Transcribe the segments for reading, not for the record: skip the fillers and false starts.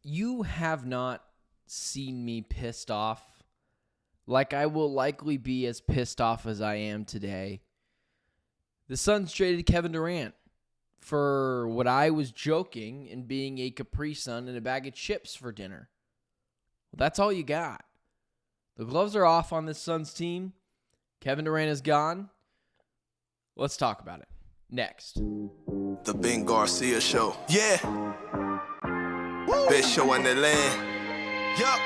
You have not seen me pissed off like I will likely be as pissed off as I am today. The Suns traded Kevin Durant for what I was joking and being a Capri Sun and a bag of chips for dinner. Well, that's all you got. The gloves are off on this Suns team. Kevin Durant is gone. Let's talk about it. Next. The Ben Garcia Show. Yeah. Woo. Best show in the land. Yup.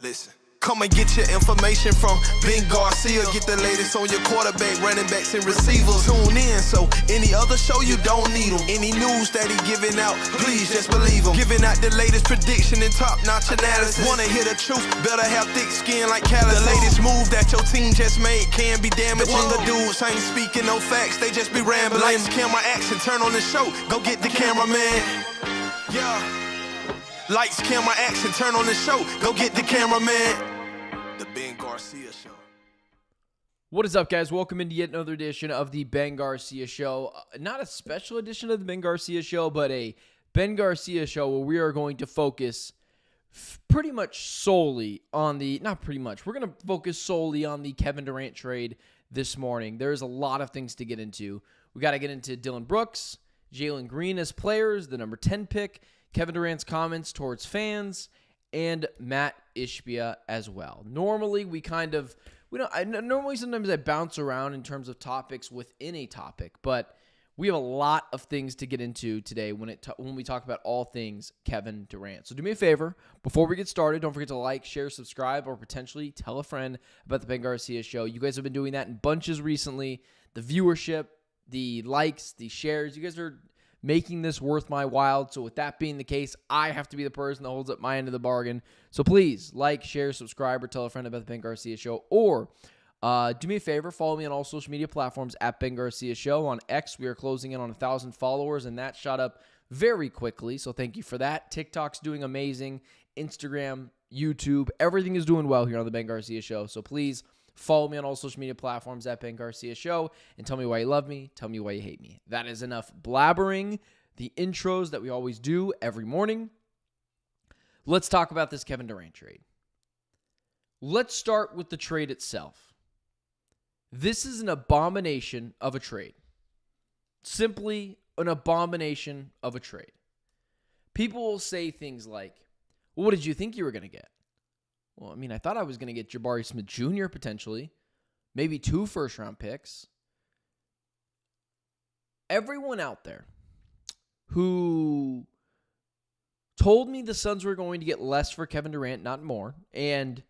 Listen. Come and get your information from Ben Garcia. Get the latest on your quarterback, running backs, and receivers. Tune in, so any other show you don't need them. Any news that he giving out, please just believe him. Giving out the latest prediction and top-notch analysis. Wanna hear the truth, better have thick skin like calluses. The latest move that your team just made can be damaging. The dudes ain't speaking no facts, they just be rambling. Lights, camera, action, turn on the show, go get the cameraman. Yeah. Lights, camera, action, turn on the show, go get the cameraman. The Ben Garcia Show. What is up, guys? Welcome into yet another edition of the Ben Garcia Show. Not a special edition of the Ben Garcia Show, but a Ben Garcia Show where we are going to focus pretty much solely on the, not pretty much, we're going to focus solely on the Kevin Durant trade this morning. There's a lot of things to get into. We got to get into Dillon Brooks, Jalen Green as players, the number 10 pick, Kevin Durant's comments towards fans, and Mat Ishbia as well. Normally, sometimes I bounce around in terms of topics within a topic, but we have a lot of things to get into today when we talk about all things Kevin Durant. So do me a favor, before we get started, don't forget to like, share, subscribe, or potentially tell a friend about the Ben Garcia Show. You guys have been doing that in bunches recently. The viewership, the likes, the shares, you guys are making this worth my while. So with that being the case, I have to be the person that holds up my end of the bargain. So please like, share, subscribe, or tell a friend about the Ben Garcia Show. Or do me a favor, follow me on all social media platforms at Ben Garcia Show. On X, we are closing in on 1,000 followers, and that shot up very quickly. So thank you for that. TikTok's doing amazing. Instagram, YouTube, everything is doing well here on the Ben Garcia Show. So please follow me on all social media platforms at Ben Garcia Show and tell me why you love me. Tell me why you hate me. That is enough blabbering. The intros that we always do every morning. Let's talk about this Kevin Durant trade. Let's start with the trade itself. This is an abomination of a trade. Simply an abomination of a trade. People will say things like, well, what did you think you were going to get? Well, I mean, I thought I was going to get Jabari Smith Jr. potentially, maybe 2 first-round picks. Everyone out there who told me the Suns were going to get less for Kevin Durant, not more, and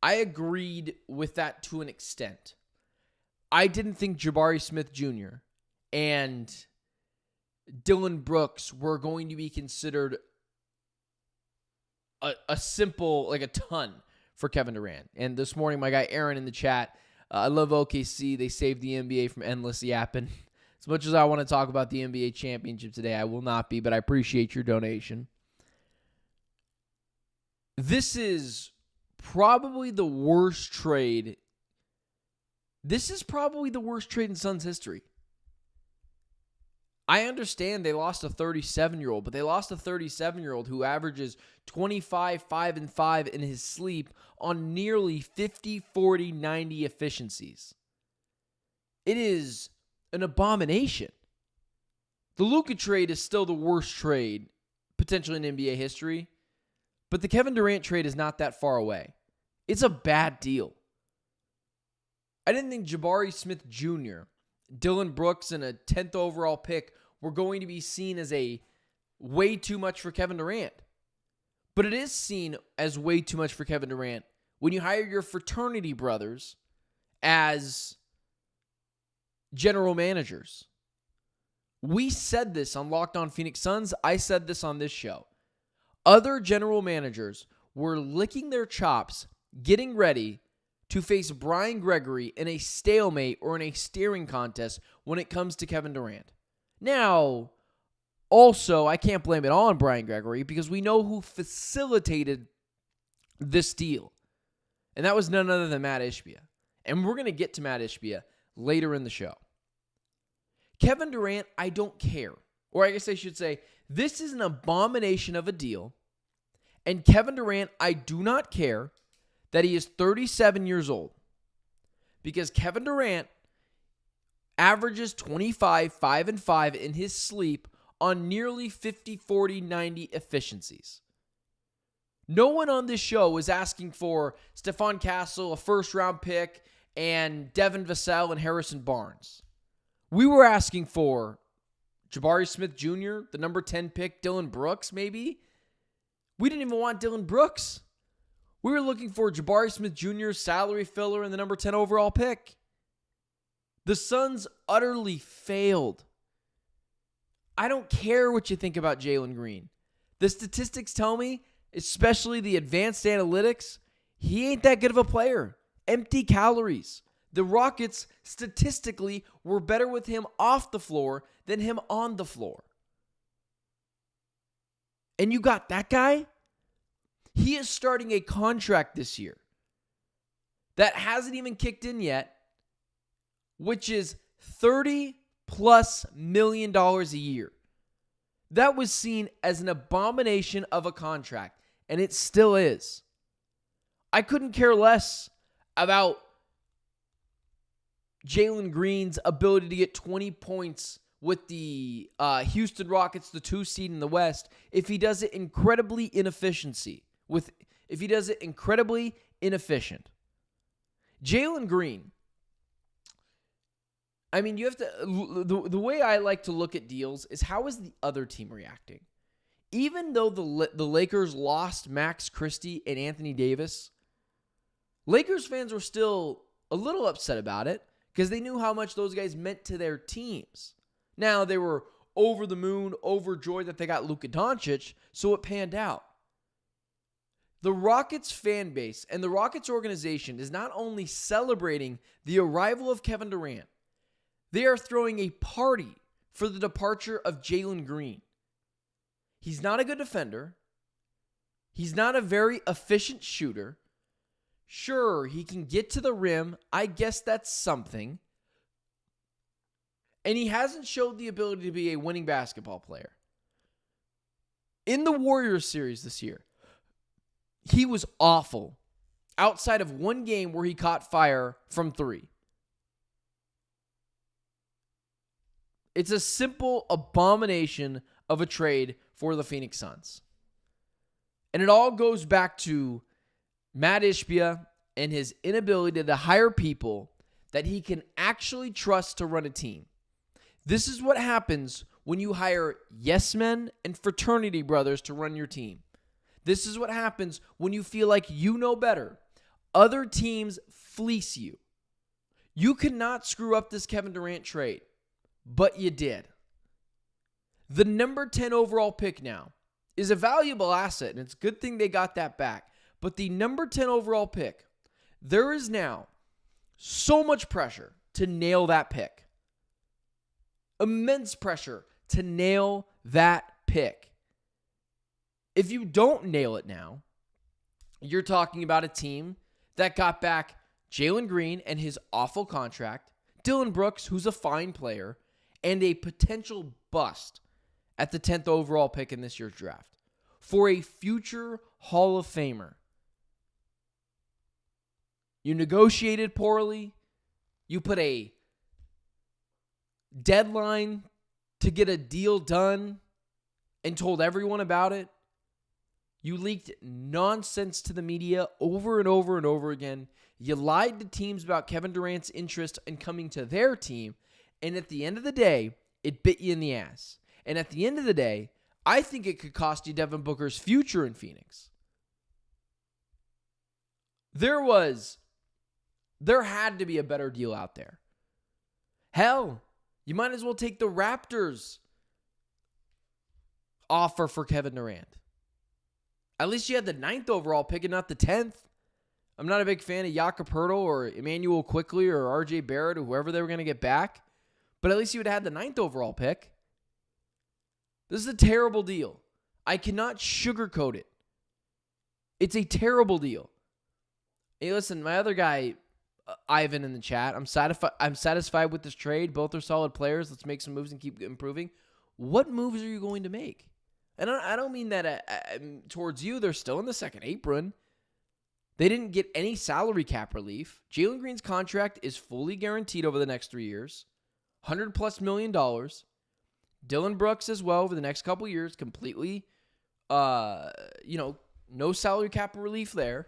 I agreed with that to an extent. I didn't think Jabari Smith Jr. and Dillon Brooks were going to be considered a simple, like a ton for Kevin Durant. And this morning, my guy Aaron in the chat, I love OKC. They saved the NBA from endless yapping. As much as I want to talk about the NBA championship today, I will not be, but I appreciate your donation. This is probably the worst trade. This is probably the worst trade in Suns history. I understand they lost a 37-year-old, but they lost a 37-year-old who averages 25, 5, and 5 in his sleep on nearly 50, 40, 90 efficiencies. It is an abomination. The Luka trade is still the worst trade, potentially in NBA history, but the Kevin Durant trade is not that far away. It's a bad deal. I didn't think Jabari Smith Jr., Dillon Brooks, and a 10th overall pick were going to be seen as a way too much for Kevin Durant. But it is seen as way too much for Kevin Durant when you hire your fraternity brothers as general managers. We said this on Locked On Phoenix Suns. I said this on this show. Other general managers were licking their chops, getting ready to face Brian Gregory in a stalemate or in a staring contest when it comes to Kevin Durant. Now, also, I can't blame it all on Brian Gregory because we know who facilitated this deal. And that was none other than Matt Ishbia. And we're going to get to Matt Ishbia later in the show. Kevin Durant, I don't care. Or I guess I should say, This is an abomination of a deal. And Kevin Durant, I do not care that he is 37 years old, because Kevin Durant averages 25, 5 and 5 in his sleep on nearly 50, 40, 90 efficiencies. No one on this show is asking for Stephon Castle, a first-round pick, and Devin Vassell and Harrison Barnes. We were asking for Jabari Smith Jr., the number 10 pick, Dillon Brooks, maybe. We didn't even want Dillon Brooks. We were looking for Jabari Smith Jr., salary filler, and the number 10 overall pick. The Suns utterly failed. I don't care what you think about Jalen Green. The statistics tell me, especially the advanced analytics, he ain't that good of a player. Empty calories. The Rockets statistically were better with him off the floor than him on the floor. And you got that guy? He is starting a contract this year that hasn't even kicked in yet, which is $30+ million a year. That was seen as an abomination of a contract, and it still is. I couldn't care less about Jalen Green's ability to get 20 points with the Houston Rockets, the 2 seed in the West, if he does it incredibly inefficient. Jalen Green, I mean, you have to, the way I like to look at deals is, how is the other team reacting? Even though the Lakers lost Max Christie and Anthony Davis, Lakers fans were still a little upset about it because they knew how much those guys meant to their teams. Now, they were over the moon, overjoyed that they got Luka Doncic, so it panned out. The Rockets fan base and the Rockets organization is not only celebrating the arrival of Kevin Durant, they are throwing a party for the departure of Jalen Green. He's not a good defender. He's not a very efficient shooter. Sure, he can get to the rim. I guess that's something. And he hasn't showed the ability to be a winning basketball player. In the Warriors series this year, he was awful, outside of one game where he caught fire from 3. It's a simple abomination of a trade for the Phoenix Suns. And it all goes back to Mat Ishbia and his inability to hire people that he can actually trust to run a team. This is what happens when you hire yes men and fraternity brothers to run your team. This is what happens when you feel like you know better. Other teams fleece you. You cannot screw up this Kevin Durant trade, but you did. The number 10 overall pick now is a valuable asset, and it's a good thing they got that back. But the number 10 overall pick, there is now so much pressure to nail that pick. Immense pressure to nail that pick. If you don't nail it now, you're talking about a team that got back Jalen Green and his awful contract, Dillon Brooks, who's a fine player, and a potential bust at the 10th overall pick in this year's draft for a future Hall of Famer. You negotiated poorly. You put a deadline to get a deal done and told everyone about it. You leaked nonsense to the media over and over and over again. You lied to teams about Kevin Durant's interest in coming to their team. And at the end of the day, it bit you in the ass. And at the end of the day, I think it could cost you Devin Booker's future in Phoenix. There had to be a better deal out there. Hell, you might as well take the Raptors offer for Kevin Durant. At least you had the 9th overall pick and not the 10th. I'm not a big fan of Jakob Poeltl or Emmanuel Quickley or RJ Barrett or whoever they were going to get back. But at least you would have had the 9th overall pick. This is a terrible deal. I cannot sugarcoat it. It's a terrible deal. Hey, listen, my other guy, Ivan in the chat, I'm satisfied with this trade. Both are solid players. Let's make some moves and keep improving. What moves are you going to make? And I don't mean that towards you. They're still in the second apron. They didn't get any salary cap relief. Jalen Green's contract is fully guaranteed over the next 3 years. $100+ million. Dillon Brooks as well over the next couple years. Completely, no salary cap relief there.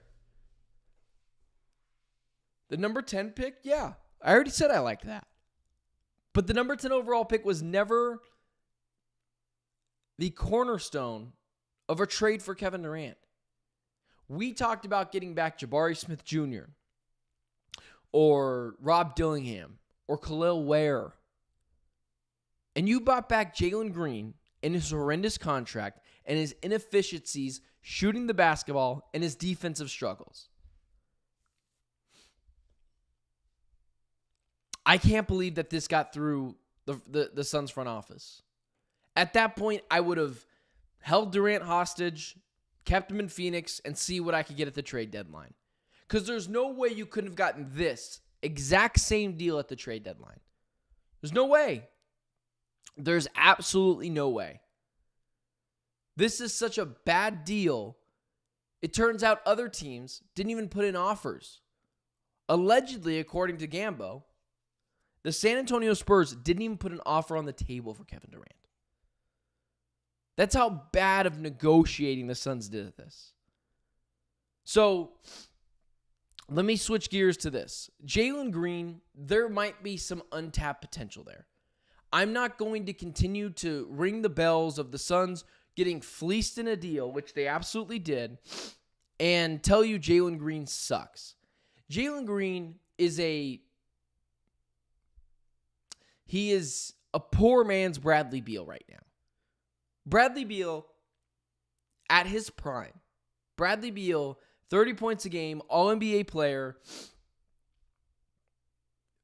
The number 10 pick, yeah. I already said I liked that. But the number 10 overall pick was never the cornerstone of a trade for Kevin Durant. We talked about getting back Jabari Smith Jr. or Rob Dillingham or Khalil Ware. And you brought back Jalen Green and his horrendous contract and his inefficiencies shooting the basketball and his defensive struggles. I can't believe that this got through the Suns front office. At that point, I would have held Durant hostage, kept him in Phoenix, and see what I could get at the trade deadline. Because there's no way you couldn't have gotten this exact same deal at the trade deadline. There's no way. There's absolutely no way. This is such a bad deal. It turns out other teams didn't even put in offers. Allegedly, according to Gambo, the San Antonio Spurs didn't even put an offer on the table for Kevin Durant. That's how bad of negotiating the Suns did at this. So, let me switch gears to this. Jalen Green, there might be some untapped potential there. I'm not going to continue to ring the bells of the Suns getting fleeced in a deal, which they absolutely did, and tell you Jalen Green sucks. Jalen Green is a poor man's Bradley Beal right now. Bradley Beal at his prime. Bradley Beal, 30 points a game, All-NBA player.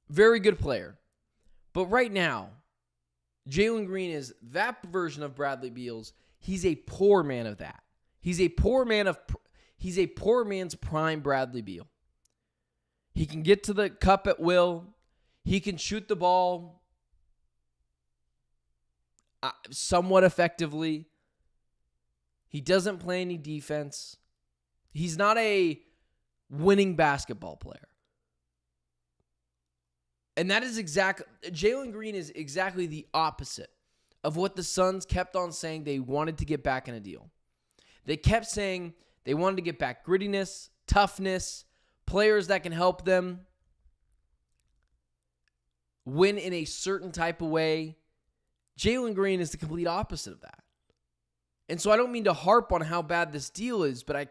Very good player. But right now, Jalen Green is that version of Bradley Beal's. He's a poor man of that. He's a poor man's prime Bradley Beal. He can get to the cup at will. He can shoot the ball somewhat effectively. He doesn't play any defense. He's not a winning basketball player. And that is Jalen Green is exactly the opposite of what the Suns kept on saying they wanted to get back in a deal. They kept saying they wanted to get back grittiness, toughness, players that can help them win in a certain type of way. Jalen Green is the complete opposite of that. And so I don't mean to harp on how bad this deal is, but I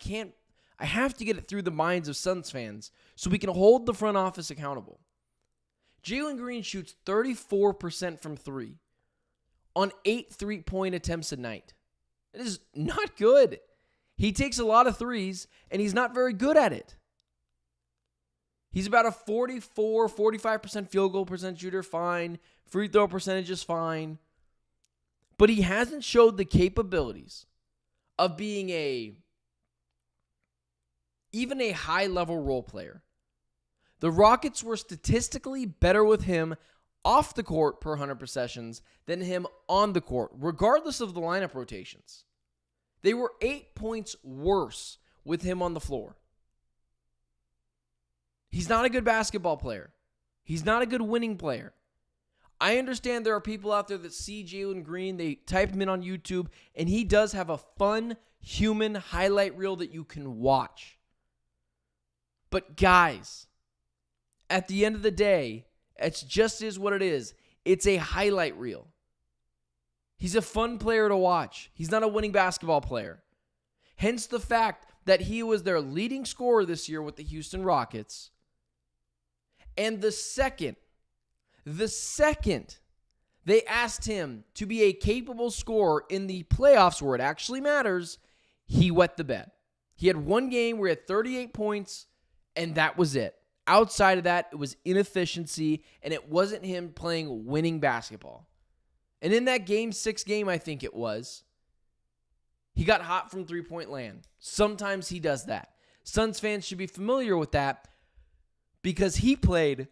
have to get it through the minds of Suns fans so we can hold the front office accountable. Jalen Green shoots 34% from three on 8 3-point attempts a night. It is not good. He takes a lot of threes, and he's not very good at it. He's about a 45% field goal percent shooter, fine. Free throw percentage is fine. But he hasn't showed the capabilities of being even a high-level role player. The Rockets were statistically better with him off the court per 100 possessions than him on the court, regardless of the lineup rotations. They were 8 points worse with him on the floor. He's not a good basketball player. He's not a good winning player. I understand there are people out there that see Jalen Green, they type him in on YouTube, and he does have a fun, human highlight reel that you can watch. But guys, at the end of the day, it just is what it is. It's a highlight reel. He's a fun player to watch. He's not a winning basketball player. Hence the fact that he was their leading scorer this year with the Houston Rockets. And the second they asked him to be a capable scorer in the playoffs where it actually matters, he wet the bed. He had one game where he had 38 points, and that was it. Outside of that, it was inefficiency, and it wasn't him playing winning basketball. And in that Game 6 game, I think it was, he got hot from three-point land. Sometimes he does that. Suns fans should be familiar with that because he played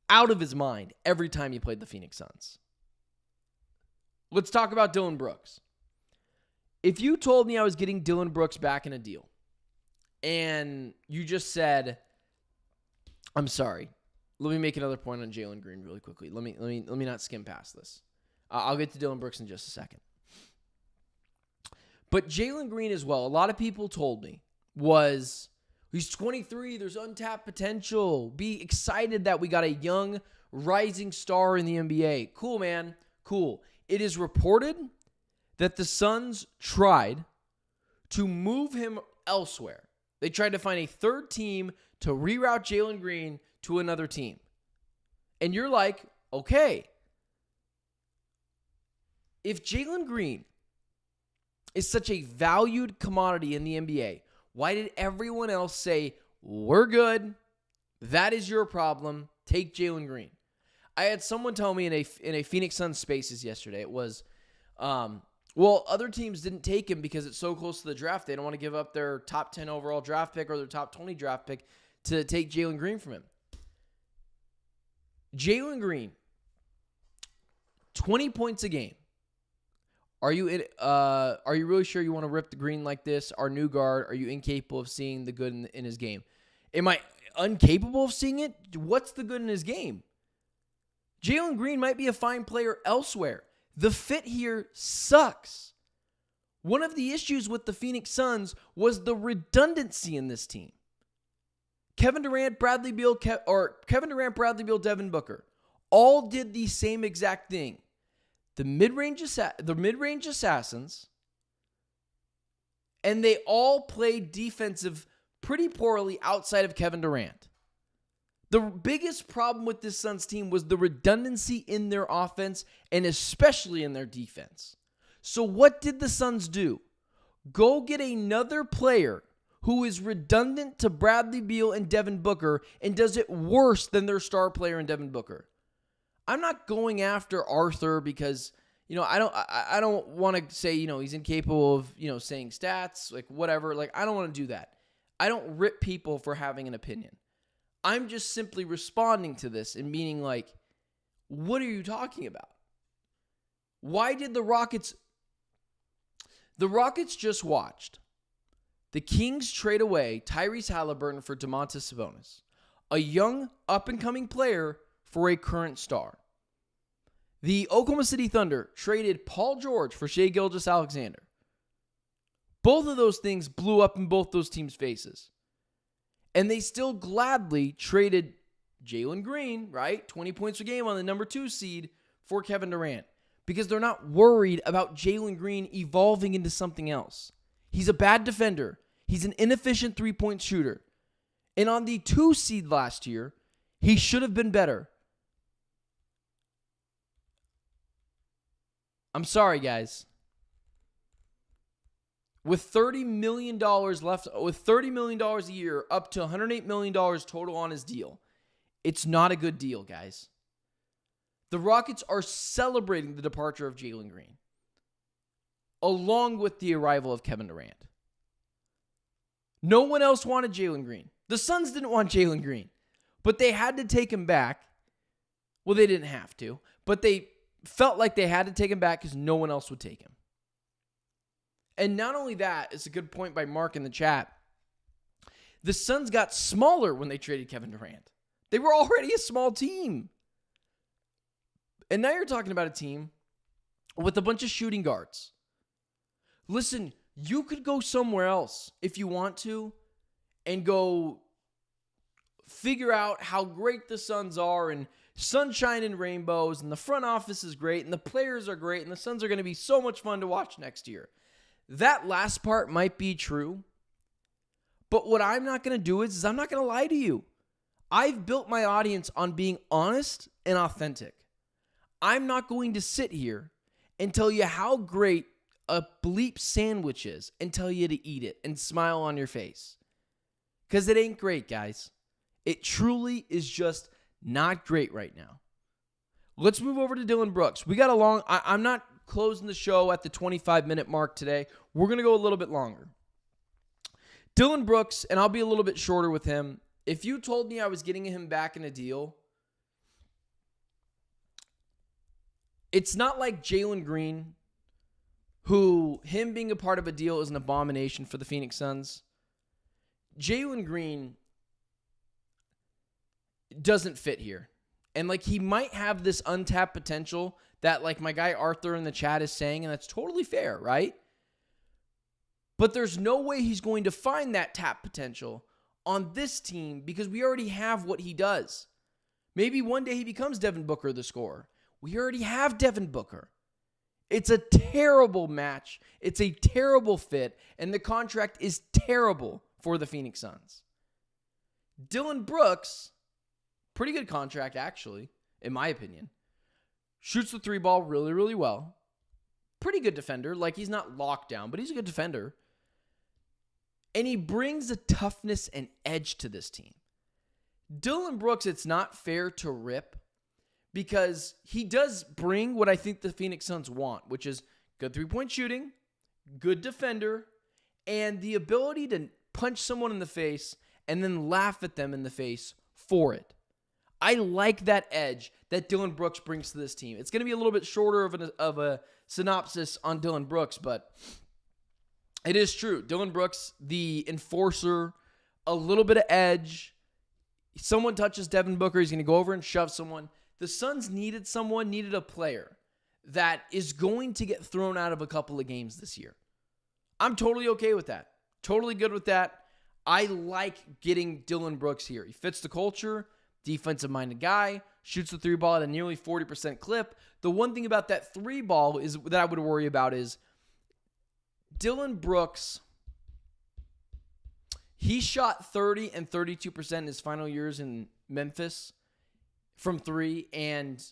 out of his mind every time he played the Phoenix Suns. Let's talk about Dillon Brooks. If you told me I was getting Dillon Brooks back in a deal, and you just said, I'm sorry, let me make another point on Jalen Green really quickly. Let me not skim past this. I'll get to Dillon Brooks in just a second. But Jalen Green as well, a lot of people told me, was he's 23, there's untapped potential. Be excited that we got a young rising star in the NBA. Cool, man. Cool. It is reported that the Suns tried to move him elsewhere. They tried to find a third team to reroute Jalen Green to another team. And you're like, okay, if Jalen Green is such a valued commodity in the NBA, why did everyone else say, we're good, that is your problem, take Jalen Green? I had someone tell me in a Phoenix Suns Spaces yesterday, it was, well, other teams didn't take him because it's so close to the draft. They don't want to give up their top 10 overall draft pick or their top 20 draft pick to take Jalen Green from him. Jalen Green, 20 points a game. Are you really sure you want to rip the green like this? Our new guard, are you incapable of seeing the good in his game? Am I incapable of seeing it? What's the good in his game? Jalen Green might be a fine player elsewhere. The fit here sucks. One of the issues with the Phoenix Suns was the redundancy in this team. Kevin Durant, Bradley Beal, Devin Booker all did the same exact thing. The mid-range assassins, and they all played defensive pretty poorly outside of Kevin Durant. The biggest problem with this Suns team was the redundancy in their offense and especially in their defense. So what did the Suns do? Go get another player who is redundant to Bradley Beal and Devin Booker and does it worse than their star player in Devin Booker. I'm not going after Arthur because, I don't want to say, he's incapable of, saying stats, like whatever. Like, I don't want to do that. I don't rip people for having an opinion. I'm just simply responding to this and meaning like, what are you talking about? Why did the Rockets just watched the Kings trade away Tyrese Halliburton for Domantas Sabonis, a young up-and-coming player for a current star. The Oklahoma City Thunder traded Paul George for Shai Gilgeous-Alexander. Both of those things blew up in both those teams' faces. And they still gladly traded Jalen Green, right? 20 points a game on the number 2 seed for Kevin Durant. Because they're not worried about Jalen Green evolving into something else. He's a bad defender. He's an inefficient three-point shooter. And on the 2 seed last year, he should have been better. I'm sorry, guys. With $30 million left, with $30 million a year, up to $108 million total on his deal, it's not a good deal, guys. The Rockets are celebrating the departure of Jalen Green, along with the arrival of Kevin Durant. No one else wanted Jalen Green. The Suns didn't want Jalen Green, but they had to take him back. Well, they didn't have to, but they felt like they had to take him back because no one else would take him. And not only that, it's a good point by Mark in the chat. The Suns got smaller when they traded Kevin Durant. They were already a small team. And now you're talking about a team with a bunch of shooting guards. Listen, you could go somewhere else if you want to and go figure out how great the Suns are and sunshine and rainbows and the front office is great and the players are great and the Suns are going to be so much fun to watch next year. That last part might be true, but what I'm not going to do is I'm not going to lie to you. I've built my audience on being honest and authentic. I'm not going to sit here and tell you how great a bleep sandwich is and tell you to eat it and smile on your face. Because it ain't great, guys. It truly is just not great right now. Let's move over to Dillon Brooks. We got a long... I'm not closing the show at the 25-minute mark today. We're going to go a little bit longer. Dillon Brooks, and I'll be a little bit shorter with him. If you told me I was getting him back in a deal, it's not like Jalen Green who him being a part of a deal is an abomination for the Phoenix Suns. Jalen Green doesn't fit here. And like he might have this untapped potential that like my guy Arthur in the chat is saying, and that's totally fair, right? But there's no way he's going to find that tap potential on this team because we already have what he does. Maybe one day he becomes Devin Booker the scorer. We already have Devin Booker. It's a terrible match. It's a terrible fit, and the contract is terrible for the Phoenix Suns. Dillon Brooks, pretty good contract actually, in my opinion. Shoots the three ball really, really well. Pretty good defender. Like he's not locked down, but he's a good defender. And he brings a toughness and edge to this team. Dillon Brooks, it's not fair to rip because he does bring what I think the Phoenix Suns want, which is good three-point shooting, good defender, and the ability to punch someone in the face and then laugh at them in the face for it. I like that edge that Dillon Brooks brings to this team. It's going to be a little bit shorter of a synopsis on Dillon Brooks, but it is true. Dillon Brooks, the enforcer, a little bit of edge. Someone touches Devin Booker, he's going to go over and shove someone. The Suns needed a player that is going to get thrown out of a couple of games this year. I'm totally okay with that. Totally good with that. I like getting Dillon Brooks here. He fits the culture, defensive-minded guy, shoots the three ball at a nearly 40% clip. The one thing about that three ball is that I would worry about is Dillon Brooks, he shot 30 and 32% in his final years in Memphis from three, and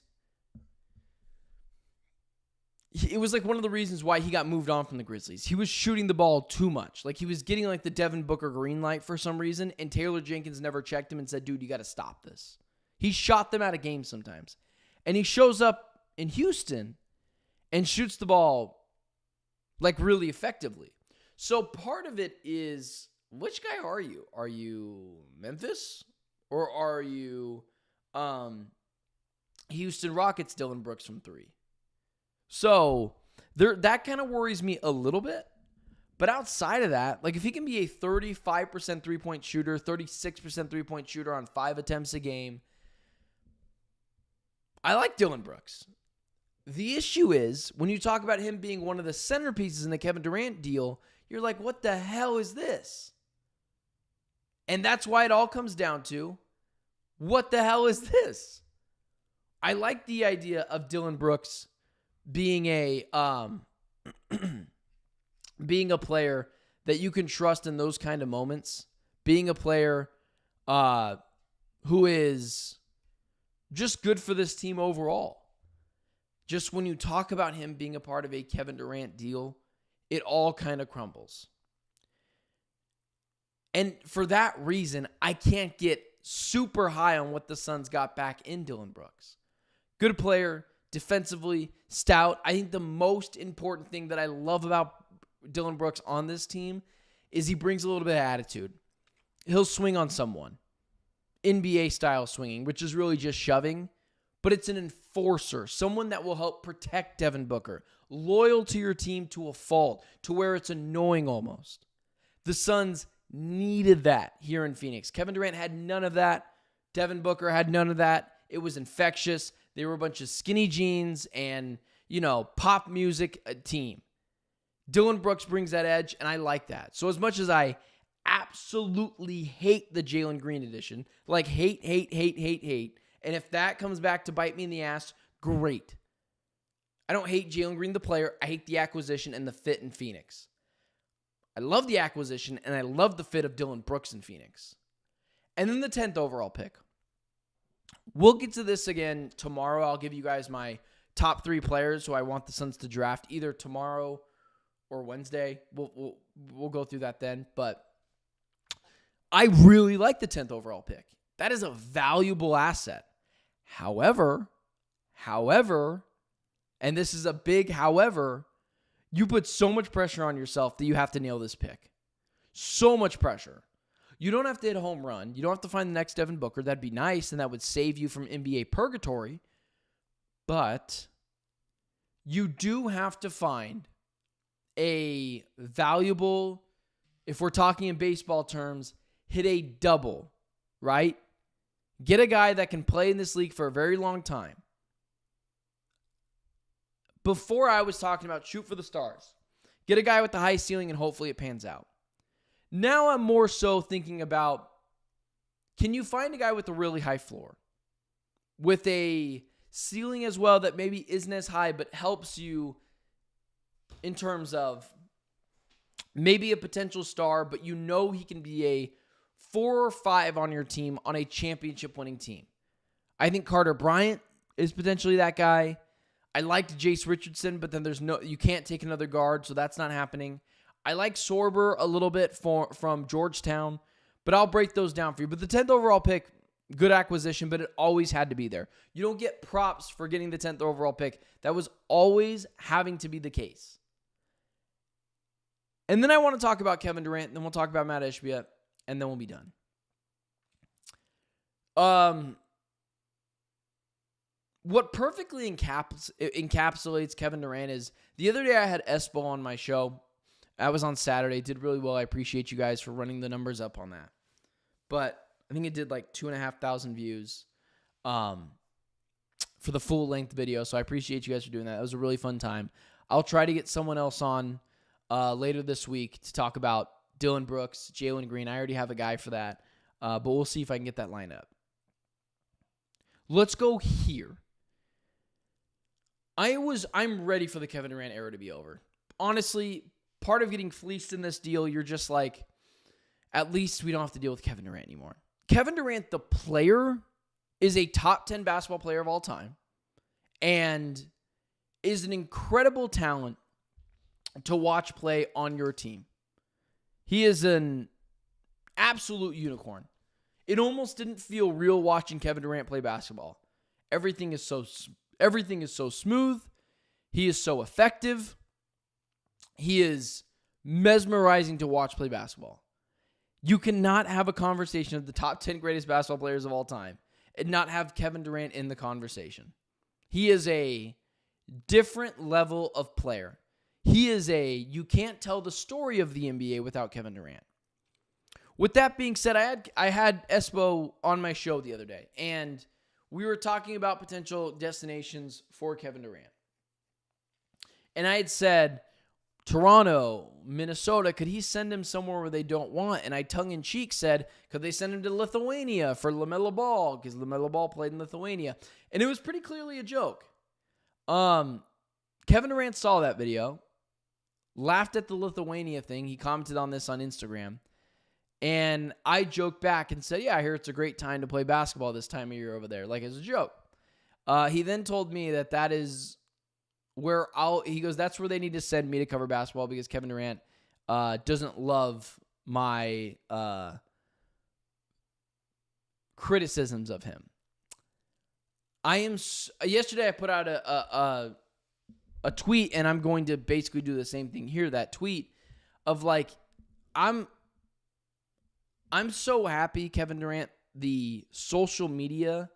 it was like one of the reasons why he got moved on from the Grizzlies. He was shooting the ball too much. Like he was getting like the Devin Booker green light for some reason, and Taylor Jenkins never checked him and said, dude, you got to stop this. He shot them out of games sometimes. And he shows up in Houston and shoots the ball like really effectively. So part of it is, which guy are you? Are you Memphis? Or are you Houston Rockets Dillon Brooks from three? So that kind of worries me a little bit. But outside of that, like if he can be a 35% three-point shooter, 36% three-point shooter on 5 attempts a game, I like Dillon Brooks. The issue is, when you talk about him being one of the centerpieces in the Kevin Durant deal, you're like, what the hell is this? And that's why it all comes down to, what the hell is this? I like the idea of Dillon Brooks being a being a player that you can trust in those kind of moments, being a player who is just good for this team overall. Just when you talk about him being a part of a Kevin Durant deal, it all kind of crumbles. And for that reason, I can't get super high on what the Suns got back in Dillon Brooks. Good player, defensively, stout. I think the most important thing that I love about Dillon Brooks on this team is he brings a little bit of attitude. He'll swing on someone. NBA style swinging, which is really just shoving, but it's an enforcer, someone that will help protect Devin Booker, loyal to your team to a fault, to where it's annoying almost. The Suns needed that here in Phoenix. Kevin Durant had none of that. Devin Booker had none of that. It was infectious. They were a bunch of skinny jeans and, pop music team. Dillon Brooks brings that edge, and I like that. So as much as I absolutely hate the Jalen Green edition, like hate, and if that comes back to bite me in the ass, great. I don't hate Jalen Green, the player. I hate the acquisition and the fit in Phoenix. I love the acquisition, and I love the fit of Dillon Brooks in Phoenix. And then the 10th overall pick. We'll get to this again tomorrow. I'll give you guys my top 3 players who I want the Suns to draft either tomorrow or Wednesday. We'll go through that then. But I really like the 10th overall pick. That is a valuable asset. However, and this is a big however, you put so much pressure on yourself that you have to nail this pick. So much pressure. You don't have to hit a home run. You don't have to find the next Devin Booker. That'd be nice, and that would save you from NBA purgatory. But you do have to find a valuable, if we're talking in baseball terms, hit a double, right? Get a guy that can play in this league for a very long time. Before I was talking about shoot for the stars. Get a guy with the high ceiling and hopefully it pans out. Now I'm more so thinking about, can you find a guy with a really high floor? With a ceiling as well that maybe isn't as high but helps you in terms of maybe a potential star, but you know he can be a 4 or 5 on your team on a championship winning team. I think Carter Bryant is potentially that guy. I liked Jace Richardson, but then you can't take another guard, so that's not happening. I like Sorber a little bit from Georgetown, but I'll break those down for you. But the 10th overall pick, good acquisition, but it always had to be there. You don't get props for getting the 10th overall pick. That was always having to be the case. And then I want to talk about Kevin Durant, then we'll talk about Mat Ishbia, and then we'll be done. What perfectly encapsulates Kevin Durant is, the other day I had Espo on my show. I was on Saturday. Did really well. I appreciate you guys for running the numbers up on that. But I think it did like 2,500 views for the full length video. So I appreciate you guys for doing that. It was a really fun time. I'll try to get someone else on later this week to talk about Dillon Brooks, Jalen Green. I already have a guy for that. But we'll see if I can get that lined up. Let's go here. I'm ready for the Kevin Durant era to be over. Honestly, part of getting fleeced in this deal, you're just like, at least we don't have to deal with Kevin Durant anymore. Kevin Durant, the player, is a top 10 basketball player of all time and is an incredible talent to watch play on your team. He is an absolute unicorn. It almost didn't feel real watching Kevin Durant play basketball. Everything is so smooth. He is so effective. He is mesmerizing to watch play basketball. You cannot have a conversation of the top 10 greatest basketball players of all time and not have Kevin Durant in the conversation. He is a different level of player. You can't tell the story of the NBA without Kevin Durant. With that being said, I had Espo on my show the other day, and we were talking about potential destinations for Kevin Durant. And I had said, Toronto, Minnesota, could he send him somewhere where they don't want? And I tongue-in-cheek said, could they send him to Lithuania for LaMelo Ball? Because LaMelo Ball played in Lithuania. And it was pretty clearly a joke. Kevin Durant saw that video, laughed at the Lithuania thing. He commented on this on Instagram. And I joked back and said, yeah, I hear it's a great time to play basketball this time of year over there, like as a joke. He then told me that is where he goes, that's where they need to send me to cover basketball because Kevin Durant doesn't love my criticisms of him. Yesterday I put out a tweet, and I'm going to basically do the same thing here, that tweet of like, I'm so happy, Kevin Durant, the social media.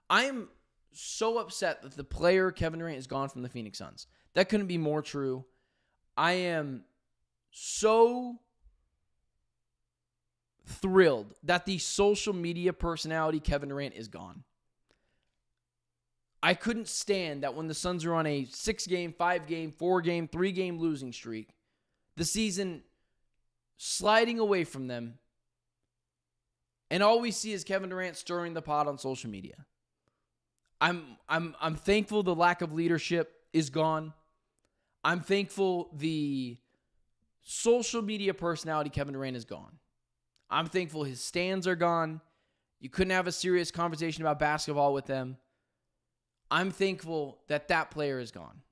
I am so upset that the player Kevin Durant is gone from the Phoenix Suns. That couldn't be more true. I am so thrilled that the social media personality Kevin Durant is gone. I couldn't stand that when the Suns are on a 6-game, 5-game, 4-game, 3-game losing streak, the season sliding away from them, and all we see is Kevin Durant stirring the pot on social media. I'm thankful the lack of leadership is gone. I'm thankful the social media personality Kevin Durant is gone. I'm thankful his stands are gone. You couldn't have a serious conversation about basketball with them. I'm thankful that player is gone.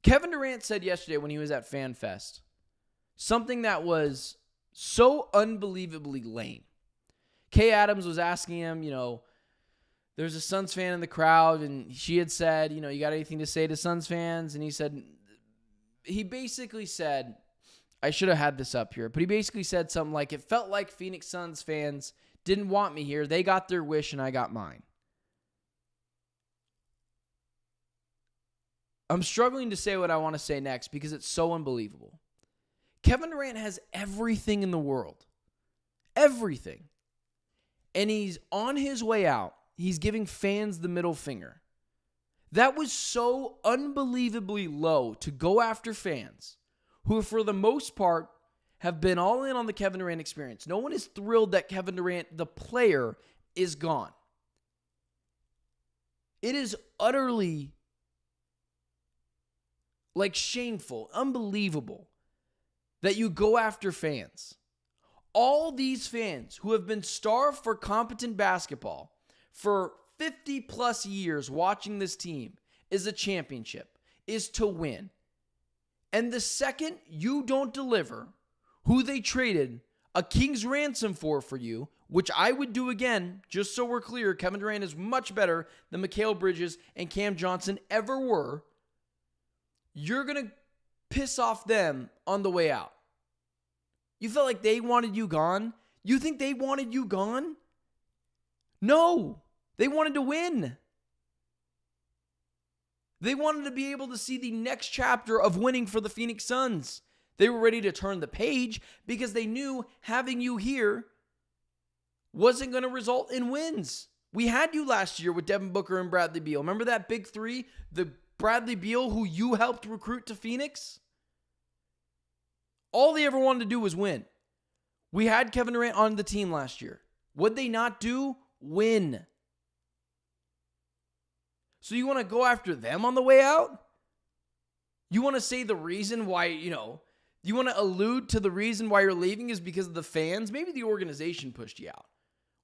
Kevin Durant said yesterday when he was at Fan Fest something that was so unbelievably lame. Kay Adams was asking him, there's a Suns fan in the crowd, and she had said, you got anything to say to Suns fans? And he basically said, I should have had this up here, but he basically said something like, it felt like Phoenix Suns fans didn't want me here. They got their wish and I got mine. I'm struggling to say what I want to say next because it's so unbelievable. Kevin Durant has everything in the world. Everything. And he's on his way out. He's giving fans the middle finger. That was so unbelievably low to go after fans who, for the most part, have been all in on the Kevin Durant experience. No one is thrilled that Kevin Durant, the player, is gone. It is utterly, shameful, unbelievable that you go after fans. All these fans who have been starved for competent basketball for 50 plus years watching this team is a championship, is to win. And the second you don't deliver who they traded a king's ransom for you, which I would do again, just so we're clear, Kevin Durant is much better than Mikal Bridges and Cam Johnson ever were, you're going to piss off them on the way out. You felt like they wanted you gone? You think they wanted you gone? No. They wanted to win. They wanted to be able to see the next chapter of winning for the Phoenix Suns. They were ready to turn the page because they knew having you here wasn't going to result in wins. We had you last year with Devin Booker and Bradley Beal. Remember that big three? The Bradley Beal who you helped recruit to Phoenix? All they ever wanted to do was win. We had Kevin Durant on the team last year. What'd they not do? Win. So you want to go after them on the way out? You want to say the reason why, you want to allude to the reason why you're leaving is because of the fans? Maybe the organization pushed you out.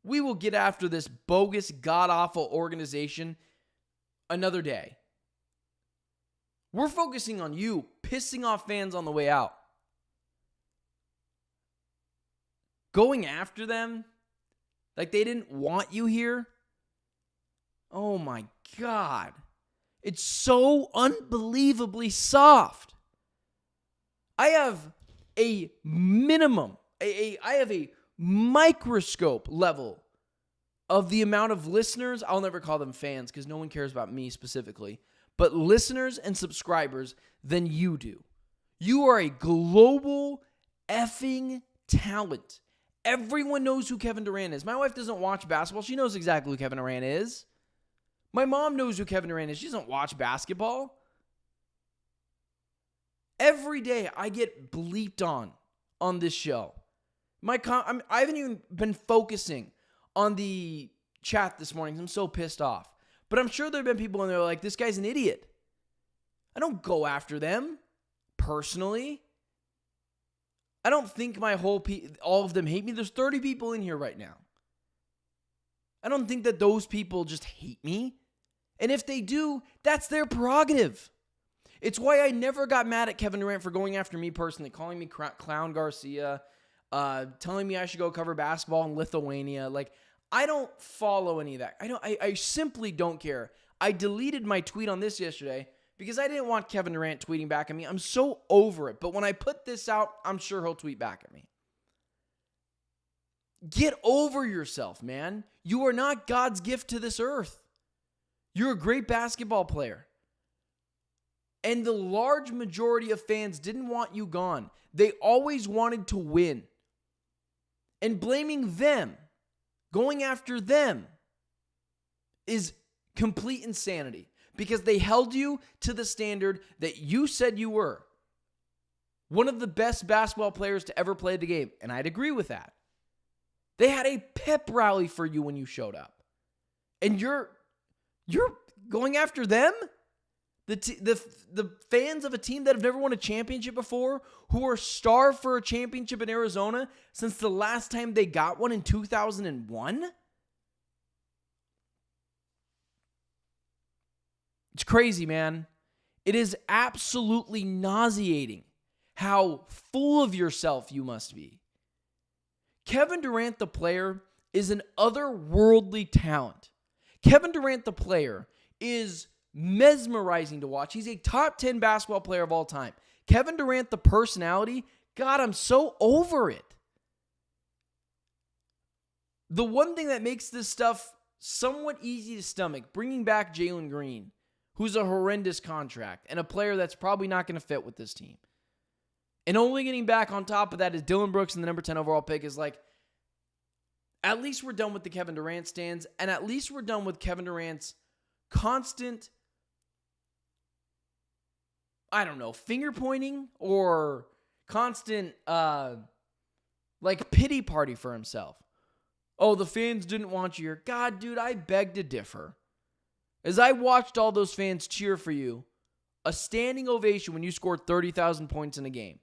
We will get after this bogus, god-awful organization another day. We're focusing on you pissing off fans on the way out. Going after them like they didn't want you here. Oh my God. It's so unbelievably soft. I have a minimum, I have a microscope level of the amount of listeners. I'll never call them fans because no one cares about me specifically, but listeners and subscribers than you do. You are a global effing talent. Everyone knows who Kevin Durant is. My wife doesn't watch basketball. She knows exactly who Kevin Durant is. My mom knows who Kevin Durant is. She doesn't watch basketball. Every day I get bleeped on this show. I haven't even been focusing on the chat this morning. I'm so pissed off. But I'm sure there have been people in there like, this guy's an idiot. I don't go after them personally. I don't think all of them hate me. There's 30 people in here right now. I don't think that those people just hate me. And if they do, that's their prerogative. It's why I never got mad at Kevin Durant for going after me personally, calling me Clown Garcia, telling me I should go cover basketball in Lithuania. I don't follow any of that. I simply don't care. I deleted my tweet on this yesterday because I didn't want Kevin Durant tweeting back at me. I'm so over it. But when I put this out, I'm sure he'll tweet back at me. Get over yourself, man. You are not God's gift to this earth. You're a great basketball player. And the large majority of fans didn't want you gone. They always wanted to win. And blaming them, going after them, is complete insanity. Because they held you to the standard that you said you were. One of the best basketball players to ever play the game. And I'd agree with that. They had a pep rally for you when you showed up. And you're going after them? The fans of a team that have never won a championship before, who are starved for a championship in Arizona since the last time they got one in 2001? It's crazy, man. It is absolutely nauseating how full of yourself you must be. Kevin Durant, the player, is an otherworldly talent. Kevin Durant, the player, is mesmerizing to watch. He's a top 10 basketball player of all time. Kevin Durant, the personality, God, I'm so over it. The one thing that makes this stuff somewhat easy to stomach, bringing back Jalen Green, who's a horrendous contract and a player that's probably not going to fit with this team. And only getting back on top of that is Dillon Brooks and the number 10 overall pick is like, at least we're done with the Kevin Durant stands, and at least we're done with Kevin Durant's constant, I don't know, finger pointing or constant, pity party for himself. Oh, the fans didn't want you here. God, dude, I beg to differ. As I watched all those fans cheer for you, a standing ovation when you scored 30,000 points in a game.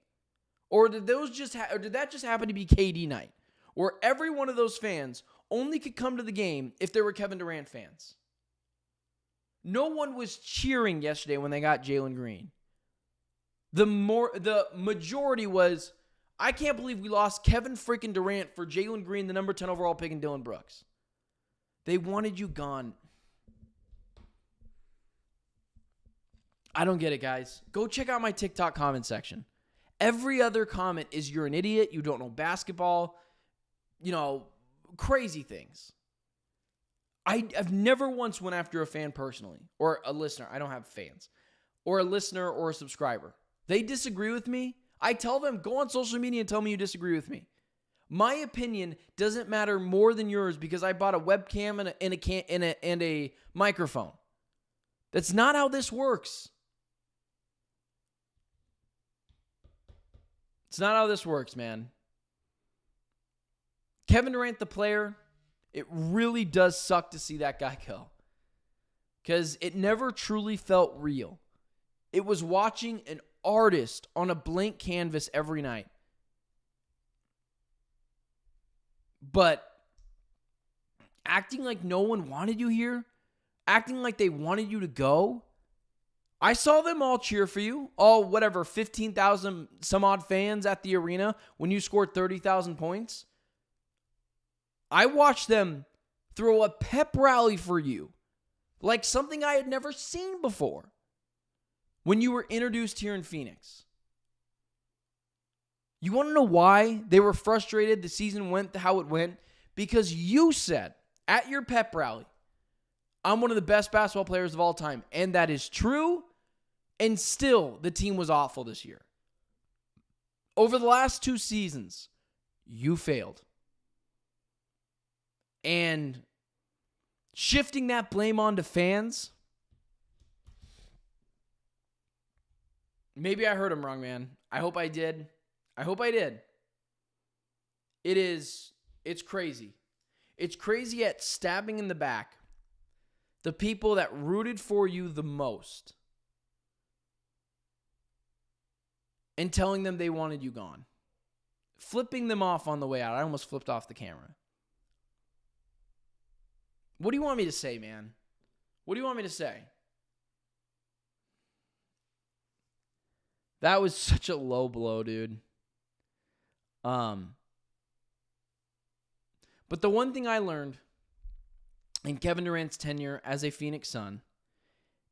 Or did that just happen to be KD night? Where every one of those fans only could come to the game if there were Kevin Durant fans. No one was cheering yesterday when they got Jalen Green. The majority was, I can't believe we lost Kevin freaking Durant for Jalen Green, the number 10 overall pick, and Dillon Brooks. They wanted you gone. I don't get it, guys. Go check out my TikTok comment section. Every other comment is you're an idiot, you don't know basketball, crazy things. I've never once went after a fan personally, or a listener. I don't have fans. Or a listener or a subscriber. They disagree with me. I tell them, go on social media and tell me you disagree with me. My opinion doesn't matter more than yours because I bought a webcam and a microphone. That's not how this works. It's not how this works, man. Kevin Durant, the player, it really does suck to see that guy go. Because it never truly felt real. It was watching an artist on a blank canvas every night. But acting like no one wanted you here, acting like they wanted you to go. I saw them all cheer for you. All, 15,000 some odd fans at the arena when you scored 30,000 points. I watched them throw a pep rally for you. Like something I had never seen before. When you were introduced here in Phoenix. You want to know why they were frustrated the season went how it went? Because you said at your pep rally, I'm one of the best basketball players of all time. And that is true. And still, the team was awful this year. Over the last 2 seasons, you failed. And shifting that blame onto fans, maybe I heard him wrong, man. I hope I did. It's crazy. It's crazy at stabbing in the back the people that rooted for you the most and telling them they wanted you gone. Flipping them off on the way out. I almost flipped off the camera. What do you want me to say, man? What do you want me to say? That was such a low blow, dude. But the one thing I learned in Kevin Durant's tenure as a Phoenix Sun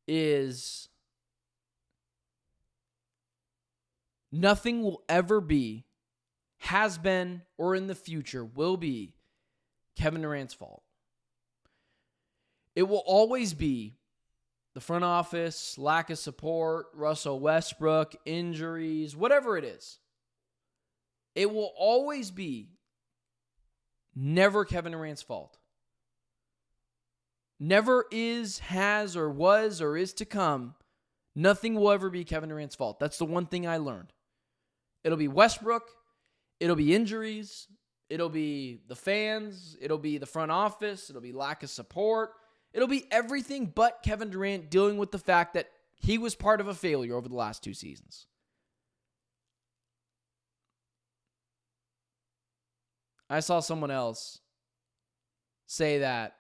is nothing will ever be, has been, or in the future will be Kevin Durant's fault. It will always be the front office, lack of support, Russell Westbrook, injuries, whatever it is. It will always be never Kevin Durant's fault. Never is, has, or was, or is to come. Nothing will ever be Kevin Durant's fault. That's the one thing I learned. It'll be Westbrook. It'll be injuries. It'll be the fans. It'll be the front office. It'll be lack of support. It'll be everything but Kevin Durant dealing with the fact that he was part of a failure over the last 2 seasons. I saw someone else say that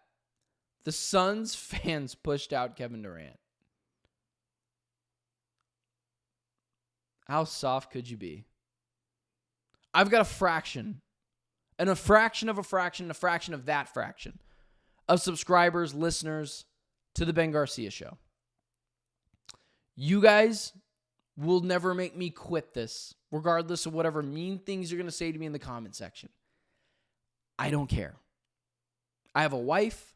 the Suns fans pushed out Kevin Durant. How soft could you be? I've got a fraction, and a fraction of a fraction, a fraction of that fraction of subscribers, listeners to the Ben Garcia Show. You guys will never make me quit this, regardless of whatever mean things you're going to say to me in the comment section. I don't care. I have a wife.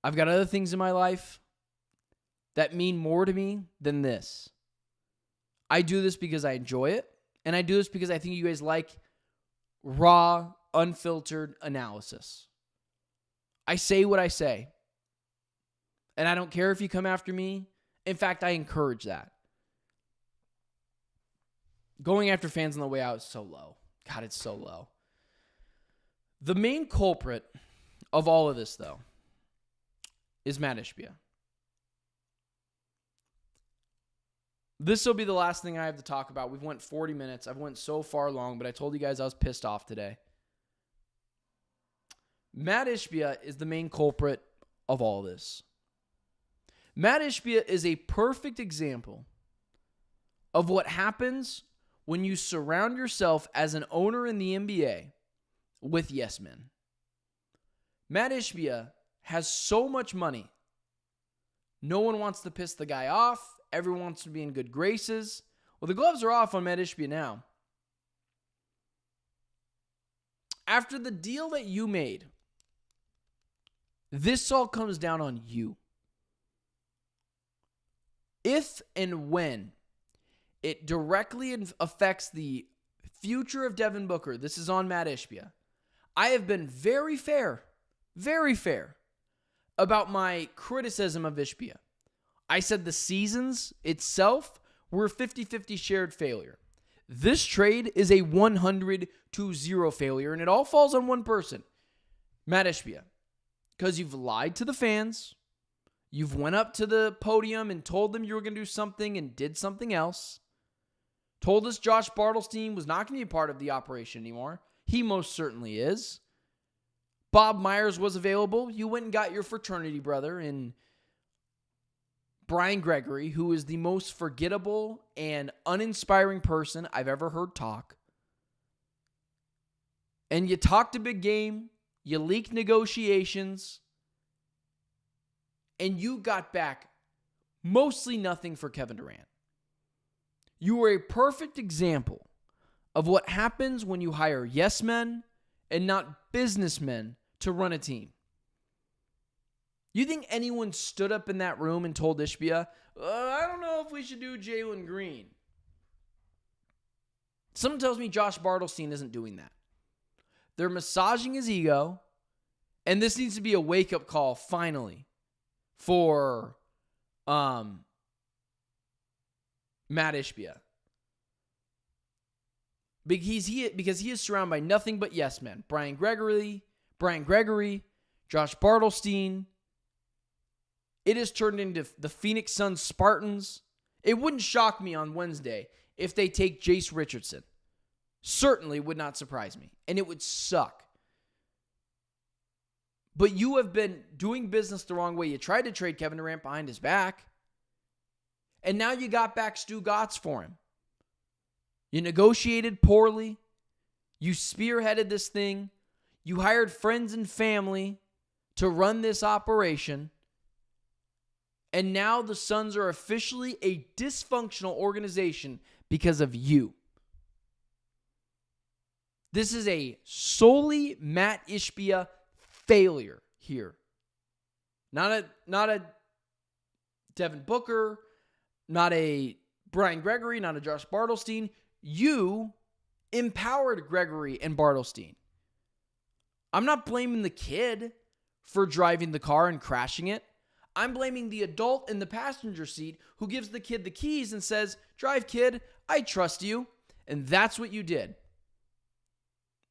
I've got other things in my life. that mean more to me than this. I do this because I enjoy it, and I do this because I think you guys like raw, unfiltered analysis. I say what I say, and I don't care if you come after me. In fact, I encourage that. Going after fans on the way out is so low. God, it's so low. The main culprit of all of this, though, is Matt Ishbia. This will be the last thing I have to talk about. We've went 40 minutes. I've went so far long, but I told you guys I was pissed off today. Matt Ishbia is the main culprit of all this. Matt Ishbia is a perfect example of what happens when you surround yourself as an owner in the NBA with yes men. Matt Ishbia has so much money. No one wants to piss the guy off. Everyone wants to be in good graces. Well, the gloves are off on Matt Ishbia now. After the deal that you made, this all comes down on you. If and when it directly affects the future of Devin Booker, this is on Mat Ishbia. I have been very fair about my criticism of Ishbia. I said the seasons itself were a 50-50 shared failure. This trade is a 100-0 failure, and it all falls on one person, Matt Ishbia. Because you've lied to the fans. You've went up to the podium and told them you were going to do something and did something else. Told us Josh Bartlestein was not going to be a part of the operation anymore. He most certainly is. Bob Myers was available. You went and got your fraternity brother in Brian Gregory, who is the most forgettable and uninspiring person I've ever heard talk. And you talked a big game. You leaked negotiations. And you got back mostly nothing for Kevin Durant. You were a perfect example of what happens when you hire yes men and not businessmen to run a team. You think anyone stood up in that room and told Ishbia, I don't know if we should do Jalen Green? Someone tells me Josh Bartlestein isn't doing that. They're massaging his ego, and this needs to be a wake-up call, finally, for Matt Ishbia. Because he is surrounded by nothing but yes men. Brian Gregory, Josh Bartlestein. It has turned into the Phoenix Suns Spartans. It wouldn't shock me on Wednesday if they take Jace Richardson. Certainly would not surprise me. And it would suck. But you have been doing business the wrong way. You tried to trade Kevin Durant behind his back. And now you got back Stu Gotts for him. You negotiated poorly. You spearheaded this thing. You hired friends and family to run this operation. And now the Suns are officially a dysfunctional organization because of you. This is a solely Matt Ishbia failure here. Not a Devin Booker, not a Brian Gregory, not a Josh Bartlestein. You empowered Gregory and Bartlestein. I'm not blaming the kid for driving the car and crashing it. I'm blaming the adult in the passenger seat who gives the kid the keys and says, drive, kid, I trust you. And that's what you did.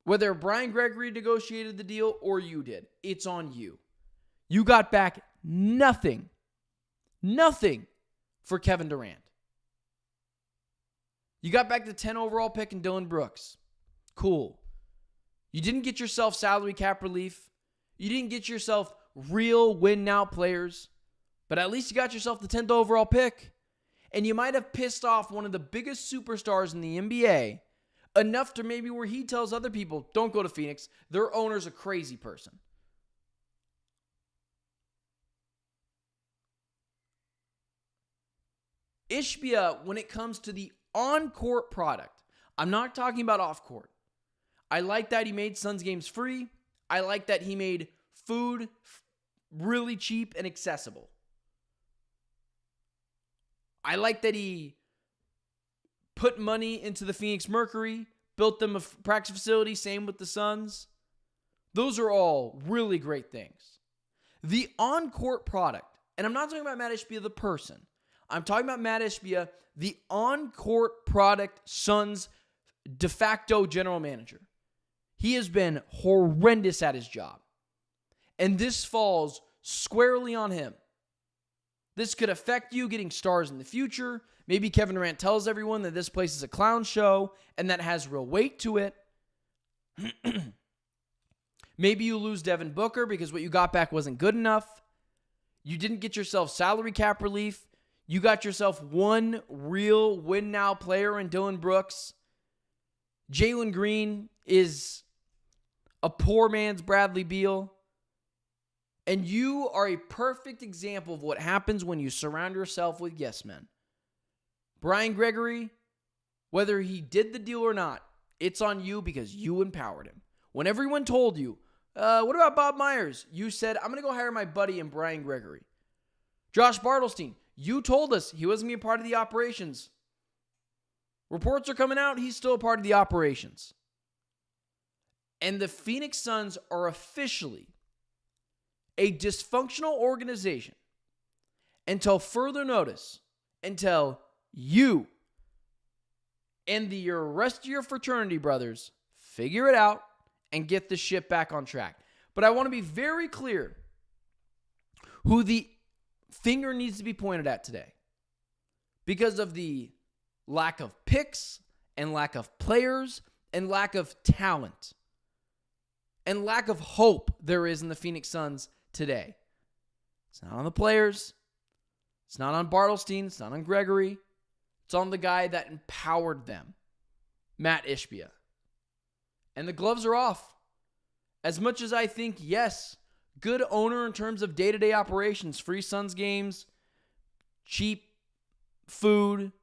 Whether Brian Gregory negotiated the deal or you did, it's on you. You got back nothing for Kevin Durant. You got back the 10 overall pick in Dillon Brooks. Cool. You didn't get yourself salary cap relief. You didn't get yourself real win-now players. But at least you got yourself the 10th overall pick. And you might have pissed off one of the biggest superstars in the NBA enough to maybe where he tells other people, don't go to Phoenix. Their owner's a crazy person. Ishbia, when it comes to the on-court product, I'm not talking about off-court. I like that he made Suns games free. I like that he made food really cheap and accessible. I like that he put money into the Phoenix Mercury, built them a practice facility, same with the Suns. Those are all really great things. The on-court product, and I'm not talking about Mat Ishbia the person. I'm talking about Mat Ishbia, the on-court product Suns de facto general manager. He has been horrendous at his job. And this falls squarely on him. This could affect you getting stars in the future. Maybe Kevin Durant tells everyone that this place is a clown show and that has real weight to it. Maybe you lose Devin Booker because what you got back wasn't good enough. You didn't get yourself salary cap relief. You got yourself one real win-now player in Dillon Brooks. Jalen Green is a poor man's Bradley Beal. And you are a perfect example of what happens when you surround yourself with yes men. Brian Gregory, whether he did the deal or not, it's on you because you empowered him. When everyone told you, what about Bob Myers? You said, I'm going to go hire my buddy in Brian Gregory. Josh Bartelstein, you told us he wasn't going to be a part of the operations. Reports are coming out, he's still a part of the operations. And the Phoenix Suns are officially a dysfunctional organization until further notice, until you and your rest of your fraternity brothers figure it out and get the shit back on track. But I want to be very clear who the finger needs to be pointed at today. Because of the lack of picks and lack of players and lack of talent and lack of hope there is in the Phoenix Suns today. It's not on the players. It's not on Bartelstein. It's not on Gregory. It's on the guy that empowered them, Matt Ishbia. And the gloves are off. As much as I think, yes, good owner in terms of day-to-day operations, free Suns games, cheap food,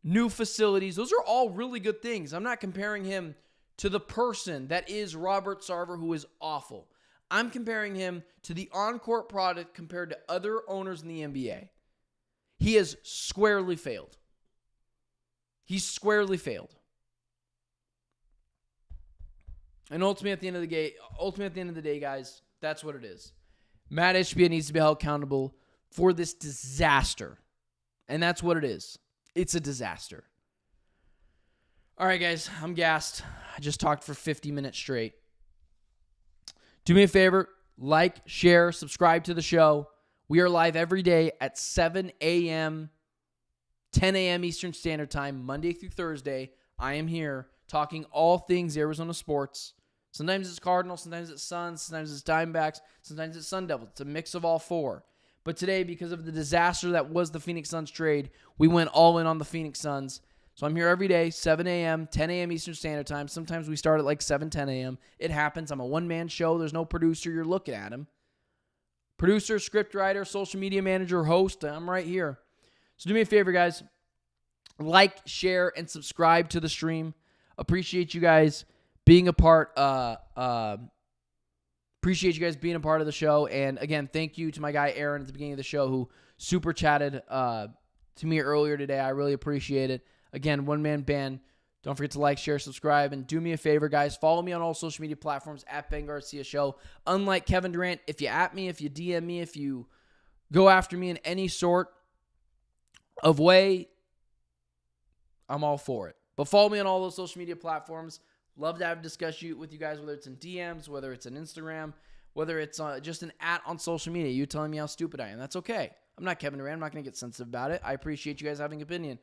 new facilities, those are all really good things. I'm not comparing him to the person that is Robert Sarver, who is awful. I'm comparing him to the on-court product compared to other owners in the NBA. He has squarely failed. He's squarely failed. And ultimately, at the end of the day, guys, that's what it is. Matt Ishbia needs to be held accountable for this disaster. And that's what it is. It's a disaster. All right, guys, I'm gassed. I just talked for 50 minutes straight. Do me a favor, like, share, subscribe to the show. We are live every day at 7 a.m., 10 a.m. Eastern Standard Time, Monday through Thursday. I am here talking all things Arizona sports. Sometimes it's Cardinals, sometimes it's Suns, sometimes it's Diamondbacks, sometimes it's Sun Devils. It's a mix of all four. But today, because of the disaster that was the Phoenix Suns trade, we went all in on the Phoenix Suns. So I'm here every day, 7 a.m., 10 a.m. Eastern Standard Time. Sometimes we start at like 7, 10 a.m. It happens. I'm a one-man show. There's no producer. You're looking at him. Producer, scriptwriter, social media manager, host. I'm right here. So do me a favor, guys. Like, share, and subscribe to the stream. Appreciate you guys being a part. Appreciate you guys being a part of the show. And again, thank you to my guy Aaron at the beginning of the show who super chatted to me earlier today. I really appreciate it. Again, one-man band. Don't forget to like, share, subscribe, and do me a favor, guys. Follow me on all social media platforms at Ben Garcia Show. Unlike Kevin Durant, if you at me, if you DM me, if you go after me in any sort of way, I'm all for it. But follow me on all those social media platforms. Love to have a discussion with you guys, whether it's in DMs, whether it's on Instagram, whether it's just an @ on social media. You telling me how stupid I am. That's okay. I'm not Kevin Durant. I'm not going to get sensitive about it. I appreciate you guys having an opinion.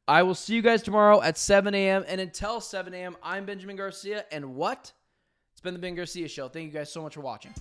I will see you guys tomorrow at 7 a.m. And until 7 a.m., I'm Benjamin Garcia. And what? It's been the Ben Garcia Show. Thank you guys so much for watching.